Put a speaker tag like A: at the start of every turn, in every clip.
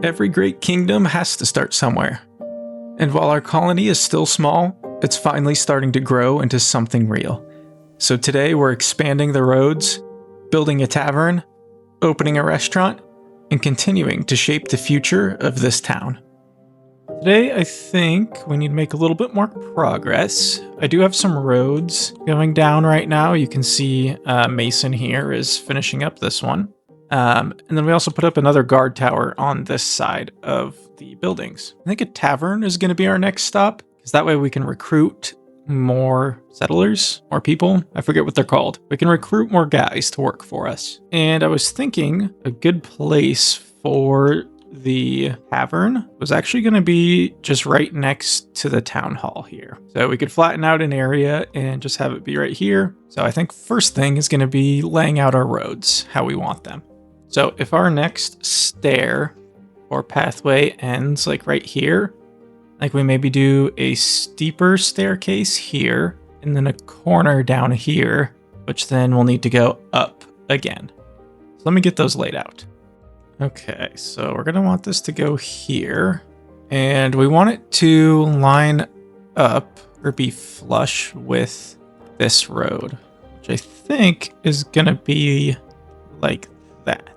A: Every great kingdom has to start somewhere. And while our colony is still small, it's finally starting to grow into something real. So today we're expanding the roads, building a tavern, opening a restaurant, and continuing to shape the future of this town. Today, I think we need to make a little bit more progress. I do have some roads going down right now. You can see Mason here is finishing up this one. And then we also put up another guard tower on this side of the buildings. I think a tavern is going to be our next stop, because that way we can recruit more settlers, more people. I forget what they're called. We can recruit more guys to work for us. And I was thinking a good place for the tavern was actually going to be just right next to the town hall here. So we could flatten out an area and just have it be right here. So I think first thing is going to be laying out our roads, how we want them. So if our next stair or pathway ends like right here, like we maybe do a steeper staircase here and then a corner down here, which then we'll need to go up again. So let me get those laid out. Okay, so we're going to want this to go here, and we want it to line up or be flush with this road, which I think is going to be like that.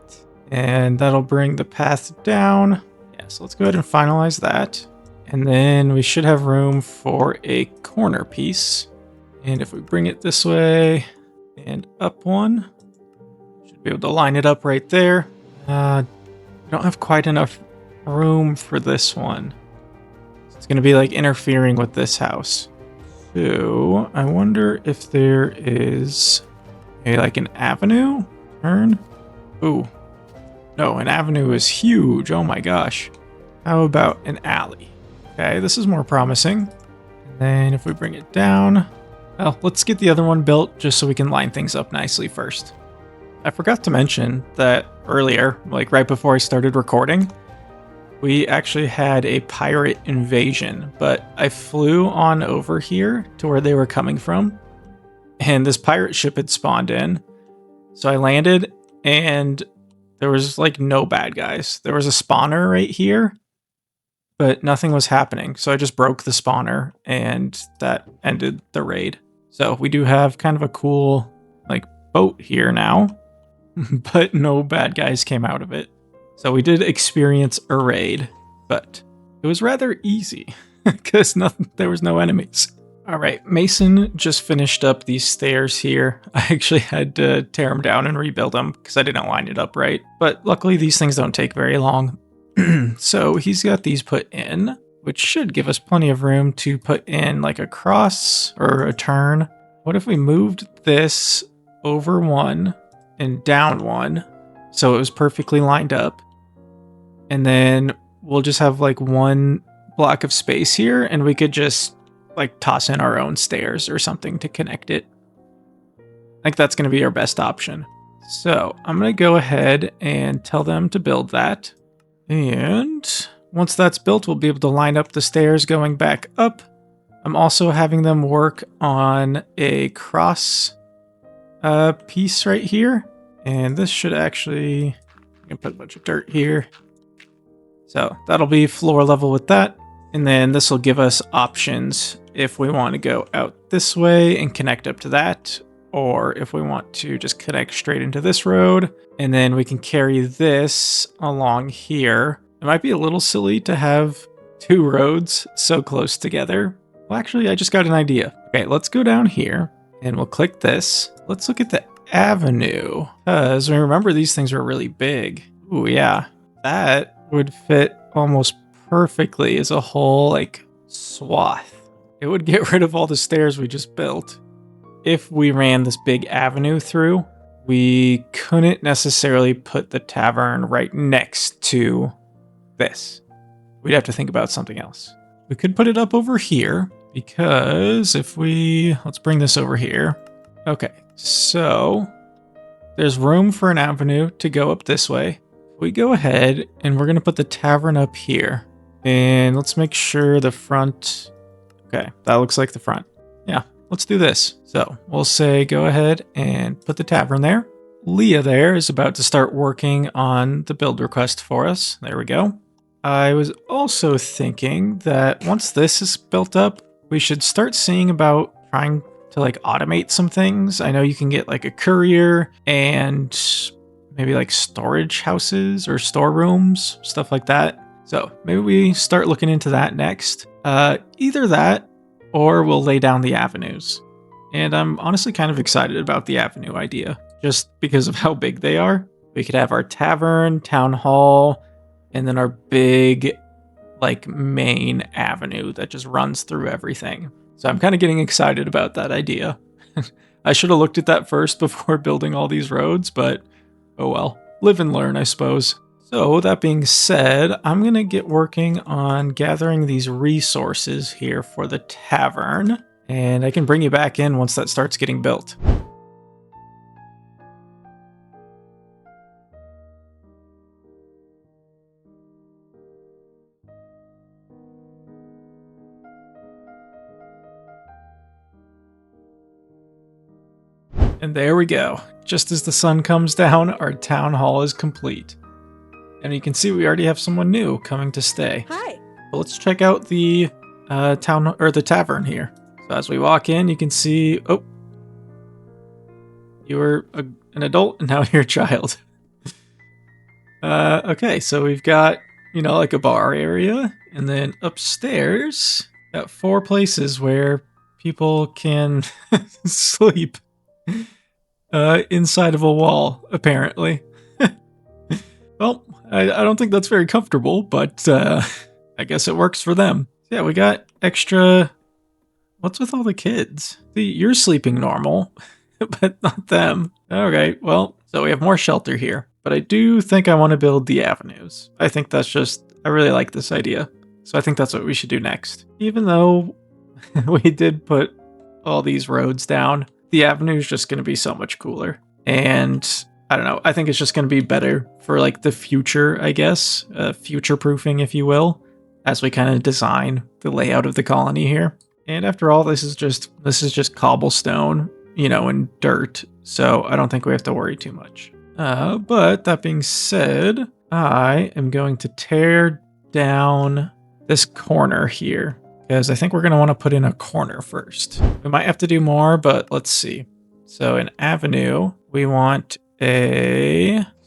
A: And that'll bring the path down. Yeah, so let's go ahead and finalize that. And then we should have room for a corner piece. And if we bring it this way and up one, should be able to line it up right there. We don't have quite enough room for this one. So it's going to be like interfering with this house. So I wonder if there is like an avenue turn. Ooh, no, an avenue is huge. Oh my gosh. How about an alley? Okay, this is more promising. And then if we bring it down, well, let's get the other one built just so we can line things up nicely first. I forgot to mention that earlier, like right before I started recording, we actually had a pirate invasion, but I flew on over here to where they were coming from, and this pirate ship had spawned in. So I landed, and there was like no bad guys. There was a spawner right here, but nothing was happening. So I just broke the spawner, and that ended the raid. So we do have kind of a cool like boat here now. But no bad guys came out of it. So we did experience a raid, but it was rather easy because there was no enemies. All right, Mason just finished up these stairs here. I actually had to tear them down and rebuild them because I didn't line it up right. But luckily these things don't take very long. So he's got these put in, which should give us plenty of room to put in like a cross or a turn. What if we moved this over one and down one, so it was perfectly lined up, and then we'll just have like one block of space here, and we could just like toss in our own stairs or something to connect it. I think that's going to be our best option. So I'm going to go ahead and tell them to build that, and once that's built, we'll be able to line up the stairs going back up. I'm also having them work on a cross piece right here, and this should actually, I'm gonna put a bunch of dirt here, so that'll be floor level with that. And then this will give us options if we want to go out this way and connect up to that, or if we want to just connect straight into this road, and then we can carry this along here. It might be a little silly to have two roads so close together. Well, actually, I just got an idea. Okay, let's go down here and we'll click this. Let's look at the avenue, because remember these things are really big. Ooh, yeah, that would fit almost perfectly as a whole like swath. It would get rid of all the stairs we just built. If we ran this big avenue through, we couldn't necessarily put the tavern right next to this. We'd have to think about something else. We could put it up over here, because if let's bring this over here. Okay, so there's room for an avenue to go up this way. We go ahead and we're going to put the tavern up here. And let's make sure the front, okay, that looks like the front. Yeah, let's do this. So we'll say go ahead and put the tavern there. Leah there is about to start working on the build request for us. There we go. I was also thinking that once this is built up, we should start seeing about trying to like automate some things. I know you can get like a courier and maybe like storage houses or storerooms, stuff like that. So maybe we start looking into that next. Either that or we'll lay down the avenues. And I'm honestly kind of excited about the avenue idea, just because of how big they are. We could have our tavern, town hall, and then our big, like, main avenue that just runs through everything. So I'm kind of getting excited about that idea. I should have looked at that first before building all these roads, but oh well. Live and learn, I suppose. So that being said, I'm going to get working on gathering these resources here for the tavern, and I can bring you back in once that starts getting built. And there we go. Just as the sun comes down, our town hall is complete. And you can see we already have someone new coming to stay.
B: Hi.
A: But let's check out the the tavern here. So as we walk in, you can see, oh, you were an adult and now you're a child. Okay, so we've got, like a bar area, and then upstairs, got 4 places where people can sleep inside of a wall, apparently. Well, I don't think that's very comfortable, but I guess it works for them. Yeah, we got extra. What's with all the kids? See, you're sleeping normal, but not them. Okay, well, so we have more shelter here, but I do think I want to build the avenues. I think that's I really like this idea. So I think that's what we should do next. Even though we did put all these roads down, the avenue is just going to be so much cooler. And I don't know, I think it's just going to be better for like the future, I guess, future proofing, if you will, as we kind of design the layout of the colony here. And after all, this is just cobblestone, and dirt, so I don't think we have to worry too much. But that being said, I am going to tear down this corner here, because I think we're going to want to put in a corner first. We might have to do more, but let's see. So an avenue, we want so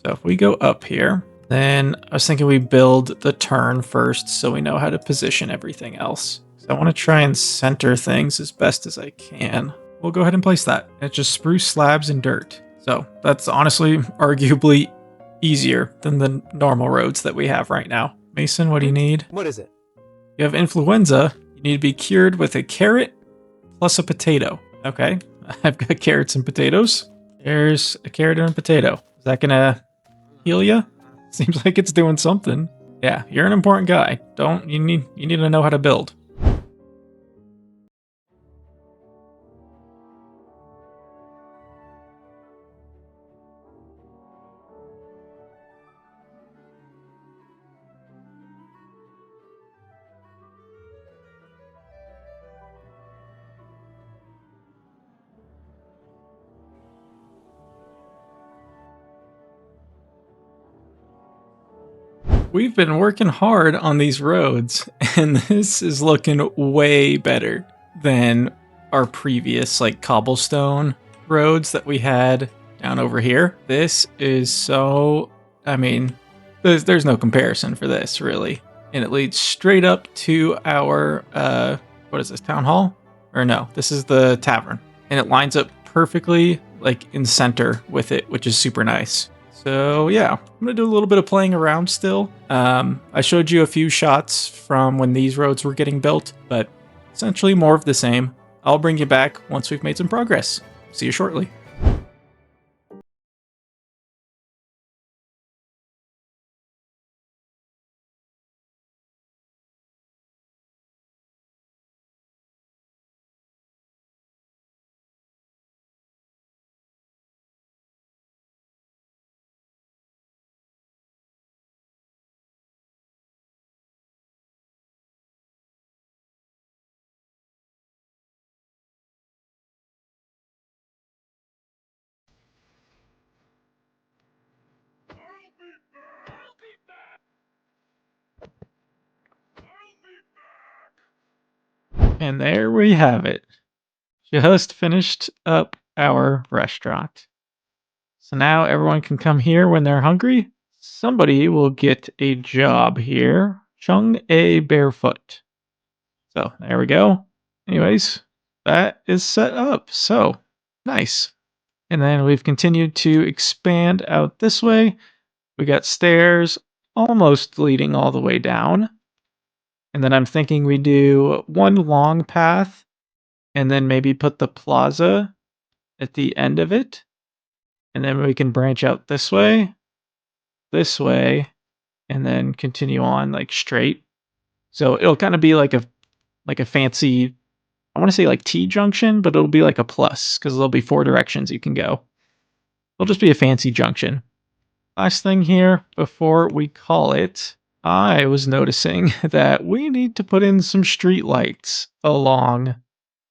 A: if we go up here, then I was thinking we build the turn first so we know how to position everything else. So I want to try and center things as best as I can. We'll go ahead and place that. It's just spruce slabs and dirt. So that's honestly arguably easier than the normal roads that we have right now. Mason, what do you need?
B: What is it?
A: You have influenza. You need to be cured with a carrot plus a potato. Okay, I've got carrots and potatoes. There's a carrot and a potato. Is that gonna heal you? Seems like it's doing something. Yeah, you're an important guy. You need to know how to build. We've been working hard on these roads, and this is looking way better than our previous, like, cobblestone roads that we had down over here. This is so, I mean, there's no comparison for this, really. And it leads straight up to our, what is this, town hall? Or no, this is the tavern. And it lines up perfectly, like, in center with it, which is super nice. So yeah, I'm gonna do a little bit of playing around still. I showed you a few shots from when these roads were getting built, but essentially more of the same. I'll bring you back once we've made some progress. See you shortly. And there we have it. Just finished up our restaurant. So now everyone can come here when they're hungry. Somebody will get a job here. Chung A Barefoot. So there we go. Anyways, that is set up. So nice. And then we've continued to expand out this way. We got stairs almost leading all the way down. And then I'm thinking we do one long path and then maybe put the plaza at the end of it. And then we can branch out this way, and then continue on like straight. So it'll kind of be like a fancy, I want to say like T junction, but it'll be like a plus because there'll be 4 directions you can go. It'll just be a fancy junction. Last thing here before we call it, I was noticing that we need to put in some street lights along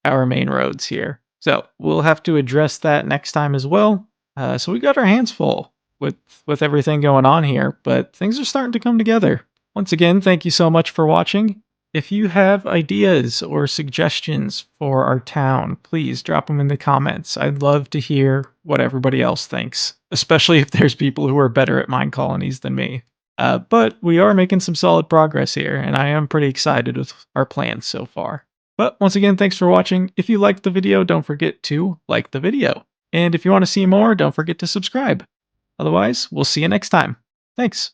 A: our main roads here. So we'll have to address that next time as well. So we got our hands full with everything going on here, but things are starting to come together. Once again, thank you so much for watching. If you have ideas or suggestions for our town, please drop them in the comments. I'd love to hear what everybody else thinks, especially if there's people who are better at MineColonies than me. But we are making some solid progress here, and I am pretty excited with our plans so far. But once again, thanks for watching. If you liked the video, don't forget to like the video. And if you want to see more, don't forget to subscribe. Otherwise, we'll see you next time. Thanks.